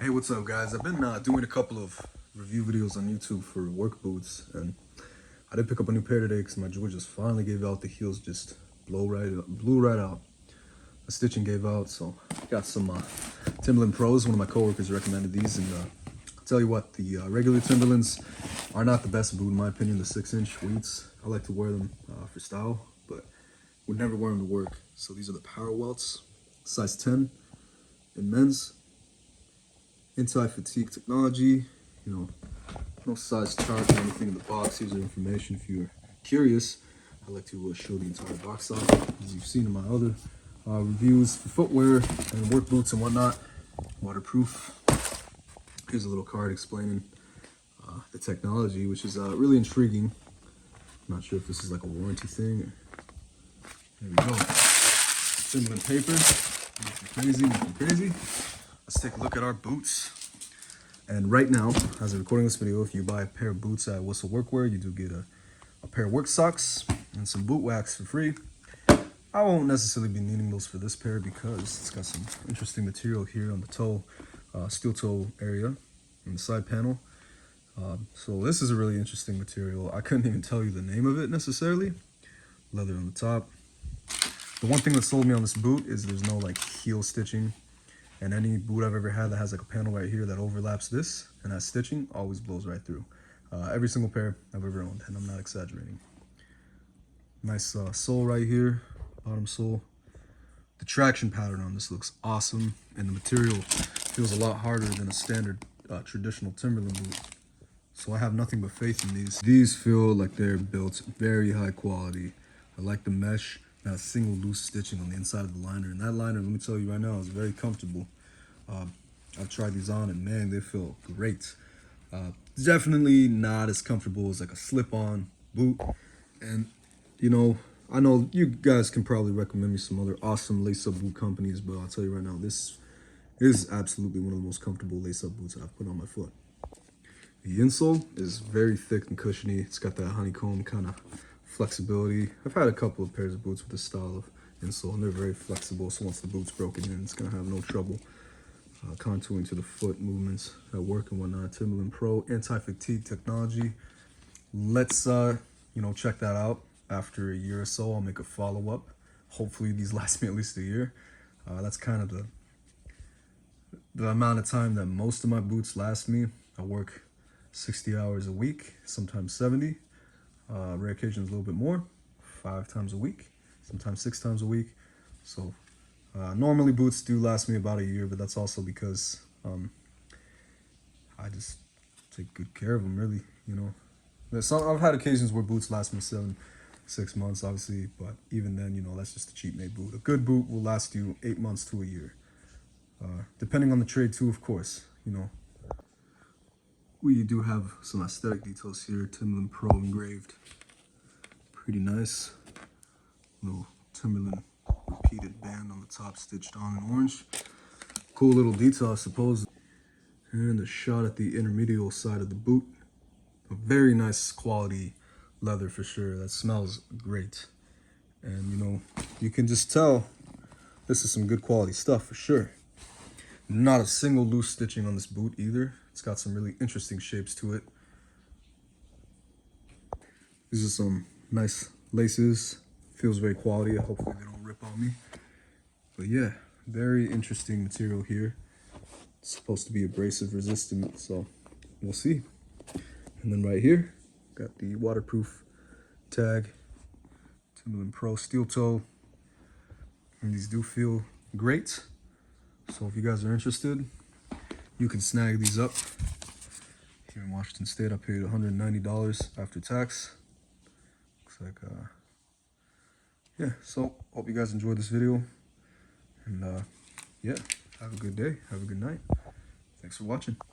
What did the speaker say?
Hey, what's up, guys? I've been doing a couple of review videos on YouTube for work boots, and I did pick up a new pair today because my Georgias finally gave out. The heels just blew right out. The stitching gave out, so I got some Timberland Pros. One of my coworkers recommended these, and I'll tell you what, the regular Timberlands are not the best boot in my opinion. The 6-inch weights, I like to wear them for style, but would never wear them to work. So these are the Power Welts, size 10 in men's. Anti-fatigue technology, no size chart or anything in the box. Here's the information if you're curious. I like to show the entire box off, as you've seen in my other reviews for footwear and work boots and whatnot. Waterproof. Here's a little card explaining the technology, which is really intriguing. I'm not sure if this is like a warranty thing. There we go. Timberland paper. Nothing crazy. Let's take a look at our boots. And right now, as I'm recording this video, if you buy a pair of boots at Whistle Workwear, you do get a pair of work socks and some boot wax for free. I won't necessarily be needing those for this pair because it's got some interesting material here on the toe, steel toe area on the side panel. So this is a really interesting material. I couldn't even tell you the name of it necessarily. Leather on the top. The one thing that sold me on this boot is there's no like heel stitching. And any boot I've ever had that has like a panel right here that overlaps this and has stitching always blows right through. Every single pair I've ever owned, and I'm not exaggerating. Nice sole right here, bottom sole. The traction pattern on this looks awesome, and the material feels a lot harder than a standard traditional Timberland boot. So I have nothing but faith in these. These feel like they're built very high quality. I like the mesh. Not a single loose stitching on the inside of the liner, and that liner, let me tell you right now, is very comfortable. I've tried these on, and man, they feel great. Definitely not as comfortable as like a slip-on boot. And I know you guys can probably recommend me some other awesome lace-up boot companies, but I'll tell you right now, this is absolutely one of the most comfortable lace-up boots that I've put on my foot. The insole is very thick and cushiony. It's got that honeycomb kind of flexibility. I've had a couple of pairs of boots with this style of insole, and they're very flexible, so once the boot's broken in, it's gonna have no trouble contouring to the foot movements at work and whatnot. Timberland Pro anti-fatigue technology. Let's check that out after a year or so. I'll make a follow-up. Hopefully these last me at least a year. That's kind of the amount of time that most of my boots last me. I work 60 hours a week, sometimes 70. Rare occasions a little bit more, 5 times a week, sometimes 6 times a week. So normally boots do last me about a year, but that's also because I just take good care of them, really. I've had occasions where boots last me 6 months, obviously, but even then, that's just a cheap made boot. A good boot will last you 8 months to a year, depending on the trade too, of course. We do have some aesthetic details here. Timberland Pro engraved. Pretty nice. Little Timberland repeated band on the top stitched on in orange. Cool little detail, I suppose. And a shot at the intermedial side of the boot. A very nice quality leather for sure. That smells great. And you can just tell this is some good quality stuff for sure. Not a single loose stitching on this boot either. It's got some really interesting shapes to it. These are some nice laces. Feels very quality. Hopefully they don't rip on me. But yeah, very interesting material here. It's supposed to be abrasive resistant, so we'll see. And then right here, got the waterproof tag. Timberland Pro steel toe. And these do feel great. So if you guys are interested, you can snag these up. Here in Washington State, I paid $190 after tax. Looks like, yeah, so hope you guys enjoyed this video. And yeah, have a good day, have a good night. Thanks for watching.